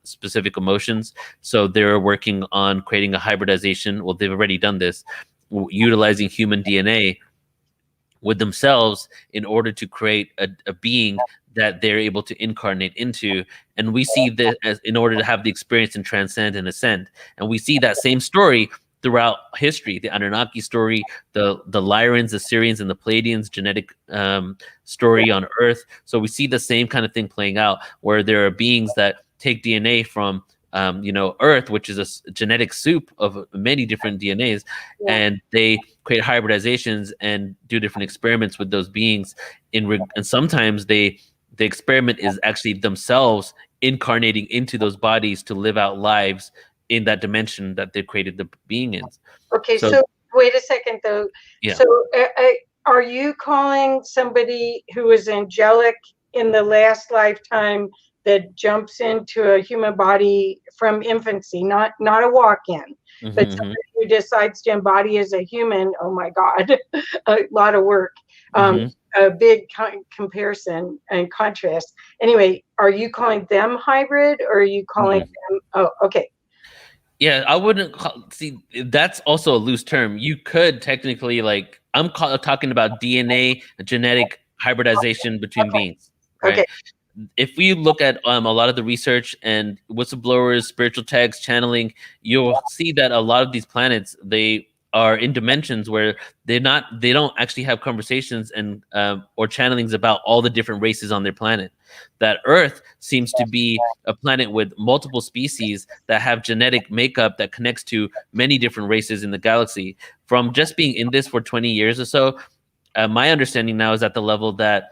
specific emotions. So they're working on creating a hybridization. Well, they've already done this, utilizing human DNA with themselves in order to create a being that they're able to incarnate into. And we see that as in order to have the experience and transcend and ascend. And we see that same story throughout history, the Anunnaki story, the Lyrans, the Syrians, and the Pleiadians genetic story on Earth. So we see the same kind of thing playing out, where there are beings that take DNA from Earth, which is a genetic soup of many different DNAs, and they create hybridizations and do different experiments with those beings. And sometimes the experiment is actually themselves incarnating into those bodies to live out lives in that dimension that they created the being in. Okay, so wait a second though. Yeah. So are you calling somebody who is angelic in the last lifetime that jumps into a human body from infancy, not a walk-in, but somebody who decides to embody as a human? Oh my God, a lot of work. A big comparison and contrast. Anyway, are you calling them hybrid, or are you calling them? Oh, okay. Yeah, I wouldn't see. That's also a loose term. You could technically, like, I'm talking about DNA, genetic hybridization between beings, right? Okay. If we look at a lot of the research and whistleblowers, spiritual texts, channeling, you'll see that a lot of these planets, they are in dimensions where they don't actually have conversations and or channelings about all the different races on their planet. That Earth seems to be a planet with multiple species that have genetic makeup that connects to many different races in the galaxy. From just being in this for 20 years or so, my understanding now is at the level that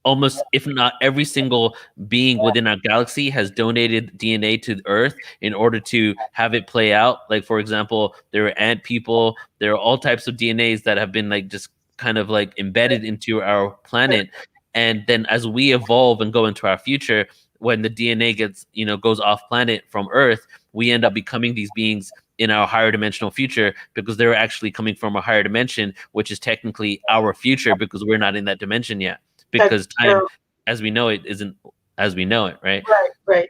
almost, if not every single being within our galaxy has donated DNA to Earth in order to have it play out. Like, for example, there are ant people, there are all types of DNAs that have been like just kind of like embedded into our planet. And then as we evolve and go into our future, when the DNA goes off planet from Earth, we end up becoming these beings in our higher dimensional future, because they're actually coming from a higher dimension, which is technically our future, because we're not in that dimension yet. Because time, as we know it, isn't as we know it, right? Right.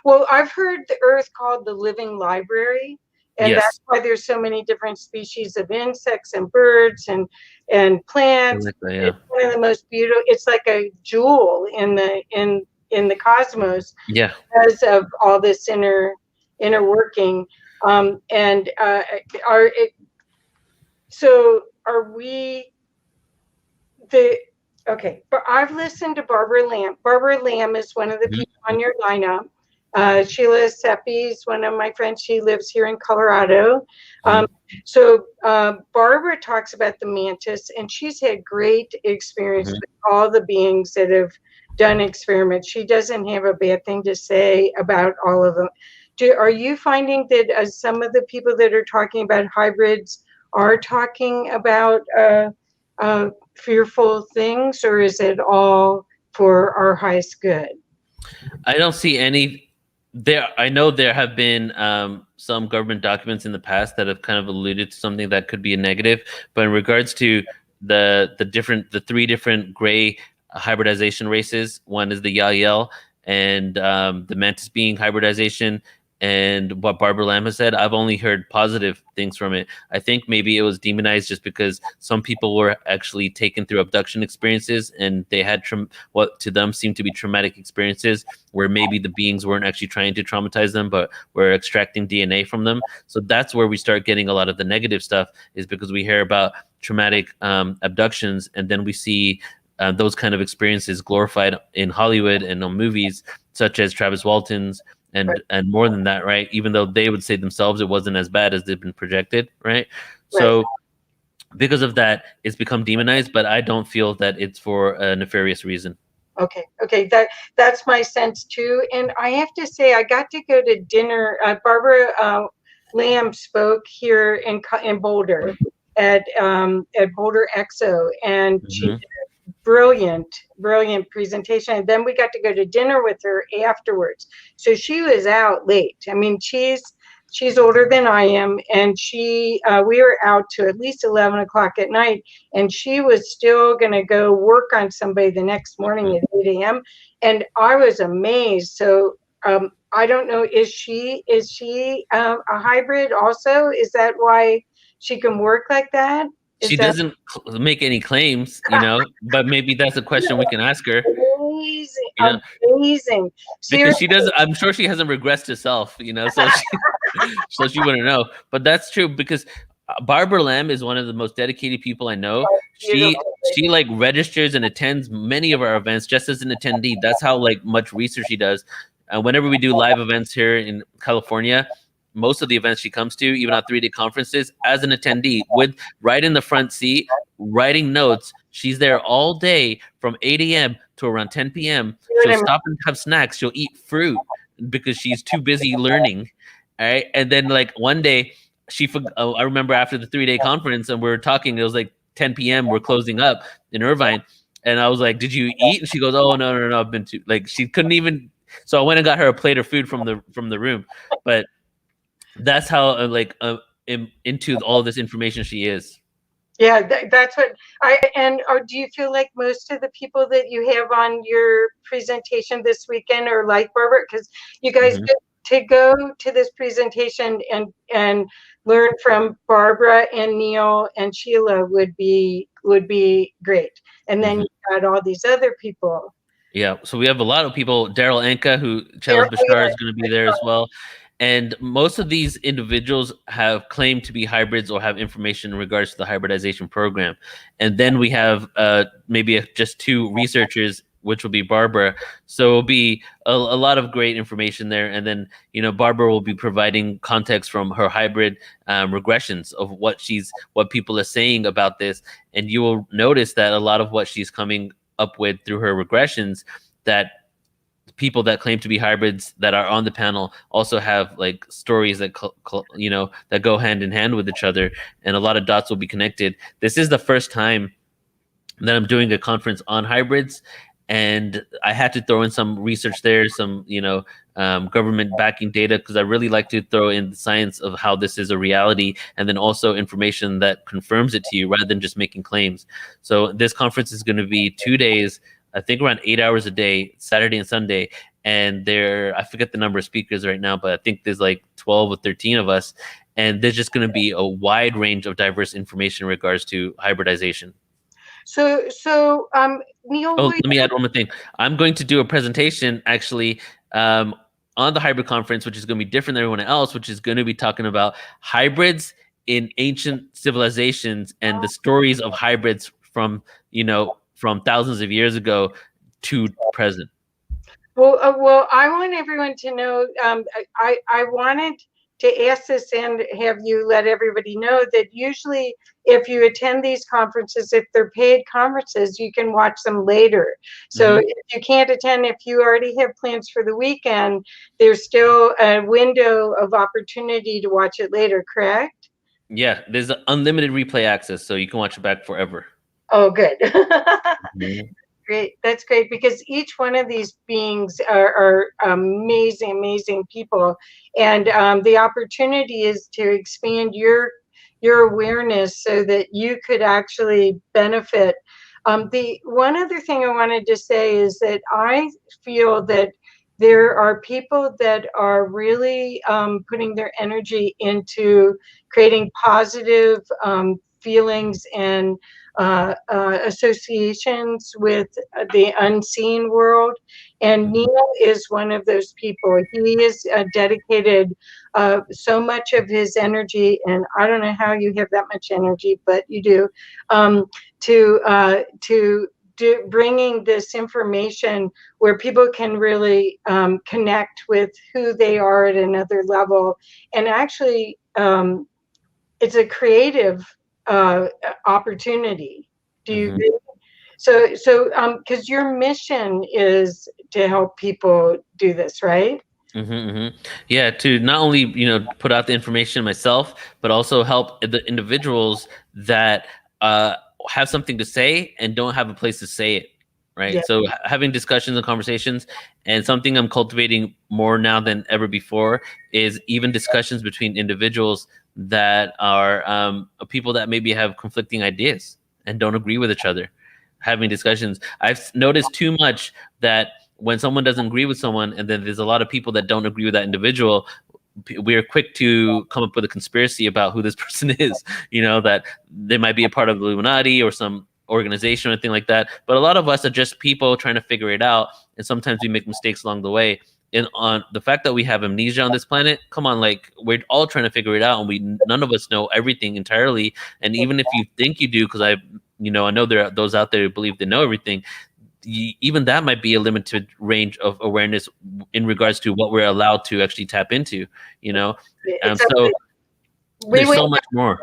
Well, I've heard the Earth called the living library, and that's why there's so many different species of insects and birds and plants. It's one of the most beautiful. It's like a jewel in the cosmos. Yeah. Because of all this inner working, so are we the? Okay, but I've listened to Barbara Lamb. Barbara Lamb is one of the people on your lineup. Sheila Seppi is one of my friends. She lives here in Colorado. So Barbara talks about the mantis, and she's had great experience with all the beings that have done experiments. She doesn't have a bad thing to say about all of them. Are you finding that some of the people that are talking about hybrids are talking about fearful things, or is it all for our highest good? I don't see any there. I know there have been some government documents in the past that have kind of alluded to something that could be a negative, but in regards to the three different gray hybridization races, one is the Yael and the mantis being hybridization. And what Barbara Lamb has said, I've only heard positive things from it. I think maybe it was demonized just because some people were actually taken through abduction experiences, and they had what to them seemed to be traumatic experiences, where maybe the beings weren't actually trying to traumatize them, but were extracting DNA from them. So that's where we start getting a lot of the negative stuff, is because we hear about traumatic abductions, and then we see those kind of experiences glorified in Hollywood and on movies such as Travis Walton's, and more than that, right? Even though they would say themselves it wasn't as bad as they've been projected, right? So because of that, it's become demonized, but I don't feel that it's for a nefarious reason. Okay, that's my sense too. And I have to say, I got to go to dinner. Barbara Lamb spoke here in Boulder at Boulder Exo, and she did a brilliant presentation. And then we got to go to dinner with her afterwards. So she was out late. I mean, she's older than I am, and we were out to at least 11 o'clock at night, and she was still going to go work on somebody the next morning at 8 a.m. And I was amazed. So I don't know, is she a hybrid also? Is that why she can work like that? She doesn't make any claims, but maybe that's a question we can ask her. Amazing, amazing. Because she does, I'm sure she hasn't regressed herself, so she wouldn't know. But that's true, because Barbara Lamb is one of the most dedicated people I know. She like registers and attends many of our events just as an attendee. That's how like much research she does. Whenever we do live events here in California, most of the events she comes to, even at 3-day conferences, as an attendee, with right in the front seat, writing notes. She's there all day from 8 a.m. to around 10 p.m. She'll stop and have snacks. She'll eat fruit because she's too busy learning. All right. And then like one day I remember after the 3-day conference and we were talking, it was like 10 p.m. We're closing up in Irvine. And I was like, did you eat? And she goes, oh, no. I've been too, like, she couldn't even. So I went and got her a plate of food from the room. But that's how into all this information she is. Yeah, that's what or do you feel like most of the people that you have on your presentation this weekend are like Barbara? Because you guys get to go to this presentation and learn from Barbara and Neil and Sheila would be great. And then you got all these other people. Yeah, so we have a lot of people. Daryl Anka, who Challenge Bashar, is going to be there as well. And most of these individuals have claimed to be hybrids or have information in regards to the hybridization program. And then we have maybe just 2 researchers, which will be Barbara. So it'll be a lot of great information there. And then, Barbara will be providing context from her hybrid regressions of what people are saying about this. And you will notice that a lot of what she's coming up with through her regressions, that people that claim to be hybrids that are on the panel also have like stories that that go hand in hand with each other, and a lot of dots will be connected. This is the first time that I'm doing a conference on hybrids, and I had to throw in some research there, some government backing data, because I really like to throw in the science of how this is a reality, and then also information that confirms it to you rather than just making claims. So this conference is going to be 2 days, I think around 8 hours a day, Saturday and Sunday. And I forget the number of speakers right now, but I think there's like 12 or 13 of us. And there's just going to be a wide range of diverse information in regards to hybridization. So Neil, let me add one more thing. I'm going to do a presentation actually on the hybrid conference, which is going to be different than everyone else, which is going to be talking about hybrids in ancient civilizations and the stories of hybrids from thousands of years ago to present. Well, I want everyone to know. I wanted to ask this and have you let everybody know that usually if you attend these conferences, if they're paid conferences, you can watch them later. So if you can't attend, if you already have plans for the weekend, there's still a window of opportunity to watch it later, correct? Yeah, there's unlimited replay access, so you can watch it back forever. Oh, good. Great. That's great, because each one of these beings are amazing people, and the opportunity is to expand your awareness so that you could actually benefit. The one other thing I wanted to say is that I feel that there are people that are really putting their energy into creating positive feelings and associations with the unseen world. And Neil is one of those people. He is dedicated so much of his energy, and I don't know how you have that much energy, but you do, to bringing this information where people can really connect with who they are at another level. And actually, it's a creative opportunity. Do you agree? So because your mission is to help people do this, right? Yeah, to not only put out the information myself, but also help the individuals that have something to say and don't have a place to say it. Right. Yeah. So having discussions and conversations, and something I'm cultivating more now than ever before is even discussions between individuals that are people that maybe have conflicting ideas and don't agree with each other. Having discussions, I've noticed too much that when someone doesn't agree with someone, and then there's a lot of people that don't agree with that individual, we're quick to come up with a conspiracy about who this person is. That they might be a part of the Illuminati or some organization or anything like that. But a lot of us are just people trying to figure it out, and sometimes we make mistakes along the way. And on the fact that we have amnesia on this planet, come on, like, we're all trying to figure it out, and none of us know everything entirely. And even if you think you do, because I know there are those out there who believe they know everything, even that might be a limited range of awareness in regards to what we're allowed to actually tap into, and so there's so much more.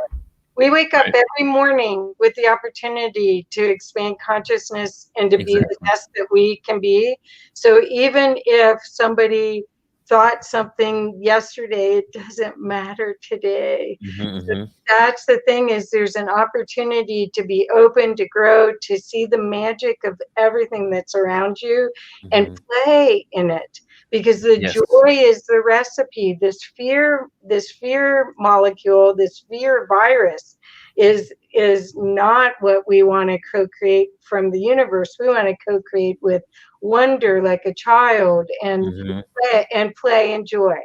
We wake up every morning with the opportunity to expand consciousness and to be the best that we can be. So even if somebody thought something yesterday, it doesn't matter today. So that's the thing, is there's an opportunity to be open, to grow, to see the magic of everything that's around you and play in it. Because the joy is the recipe. This fear molecule, this fear virus is not what we want to co-create from the universe. We want to co-create with wonder, like a child, and play and joy.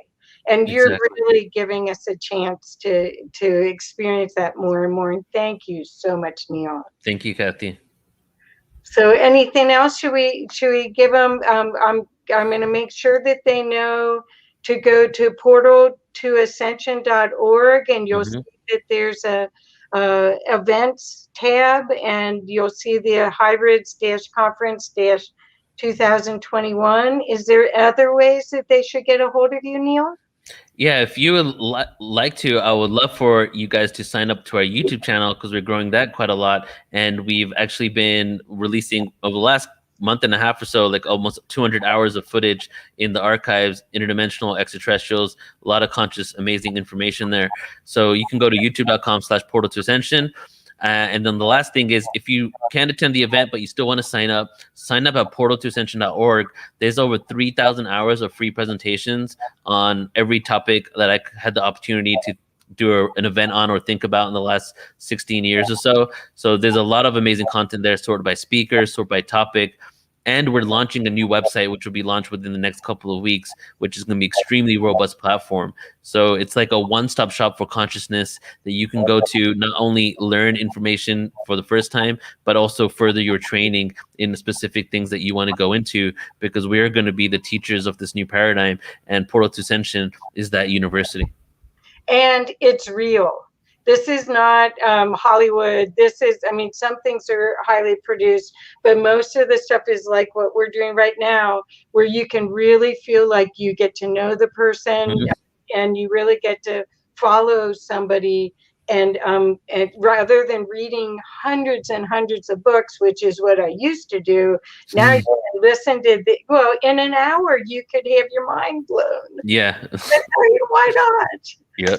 And you're really giving us a chance to experience that more and more. And thank you so much, Neil. Thank you, Kathy. So anything else? Should we give them? I'm going to make sure that they know to go to portaltoascension.org, and you'll see that there's a events tab, and you'll see the hybrids-conference-2021. Is there other ways that they should get a hold of you, Neil? Yeah, if you would like to, I would love for you guys to sign up to our YouTube channel, because we're growing that quite a lot. And we've actually been releasing over the last month and a half or so, like almost 200 hours of footage in the archives, interdimensional, extraterrestrials, a lot of conscious, amazing information there. So you can go to youtube.com/portal-to-ascension. And then the last thing is, if you can't attend the event, but you still want to sign up at portaltoascension.org. There's over 3,000 hours of free presentations on every topic that I had the opportunity to do an event on or think about in the last 16 years or so. So there's a lot of amazing content there, sorted by speakers, sorted by topic. And we're launching a new website, which will be launched within the next couple of weeks, which is going to be extremely robust platform. So it's like a one-stop shop for consciousness that you can go to, not only learn information for the first time, but also further your training in the specific things that you want to go into, because we are going to be the teachers of this new paradigm, and Portal to Ascension is that university. And it's real. This is not Hollywood. This is, some things are highly produced, but most of the stuff is like what we're doing right now, where you can really feel like you get to know the person, and you really get to follow somebody. And rather than reading hundreds and hundreds of books, which is what I used to do, now you can listen to in an hour you could have your mind blown. Yeah. Why not? Yeah.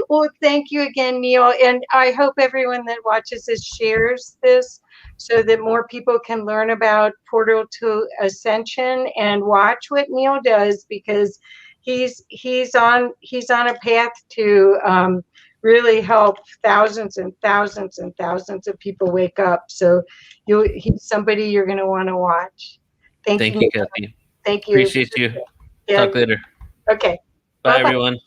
Well, thank you again, Neil. And I hope everyone that watches this shares this, so that more people can learn about Portal to Ascension and watch what Neil does, because he's on a path to really help thousands and thousands and thousands of people wake up. So he's somebody you're going to want to watch. Thank you, Kathy. Thank you. Appreciate you. Talk later. Okay. Bye, everyone.